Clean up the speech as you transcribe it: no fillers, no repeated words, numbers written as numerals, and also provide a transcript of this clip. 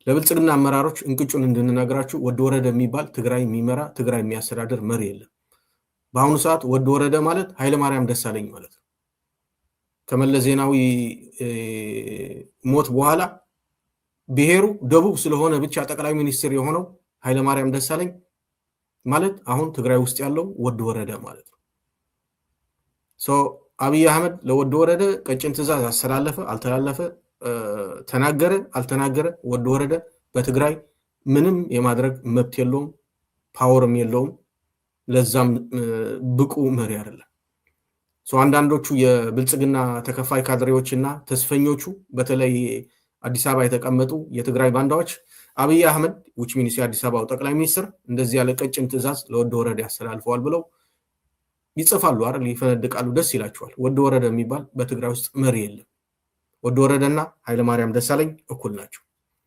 ለብልጽግና አመራሮች እንቅጩን እንድንነግራችሁ ወድ ወረደ የሚባል ትግራይ የሚመራ ትግራይ የሚያስተዳድር መሪ የለም። በአሁኑ ሰዓት ወድ ወረደ ማለት ኃይለማርያም ደሳለኝ ማለት ነው። ከመለስ ዜናዊ ሞት በኋላ ብሔሩ ደቡብ ስለሆነ ብቻ ጠቅላይ ሚኒስትር የሆነው ኃይለማርያም ደሳለኝ ማለት አሁን ትግራይ ውስጥ ያለው ወድ ወረደ ማለት ነው። አብይ አህመድ ለወድ ወረደ ቀጭን ትዕዛዝ አስተላለፈ አልተላለፈ፣ ተናገረ አልተናገረ፣ ወድ ወረደ በትግራይ ምንም የማድረግ መብት የለውም፣ ፓወርም የለውም። ለዛም ብቁ መሪ አይደለም። አንዳንዶቹ የብልጽግና ተከፋይ ካድሬዎችና ተስፈኞቹ በተለይ አዲስ አበባ የተቀመጡ የትግራይ ባንዳዎች አብይ አህመድ which means የአዲስ አበባው ጠቅላይ ሚኒስትር እንደዚህ ያለ ቀጭን ትዕዛዝ ለወድ ወረደ ያስተላልፈዋል ብለው ይጽፋሉ አይደል? ይፈነድቃሉ፣ ደስ ይላቸዋል። ወድ ወረደ የሚባል በትግራይ ውስጥ መሪ የለም። ወድ ወረደና ኃይለማርያም ደሳለኝ እኩል ናቸው።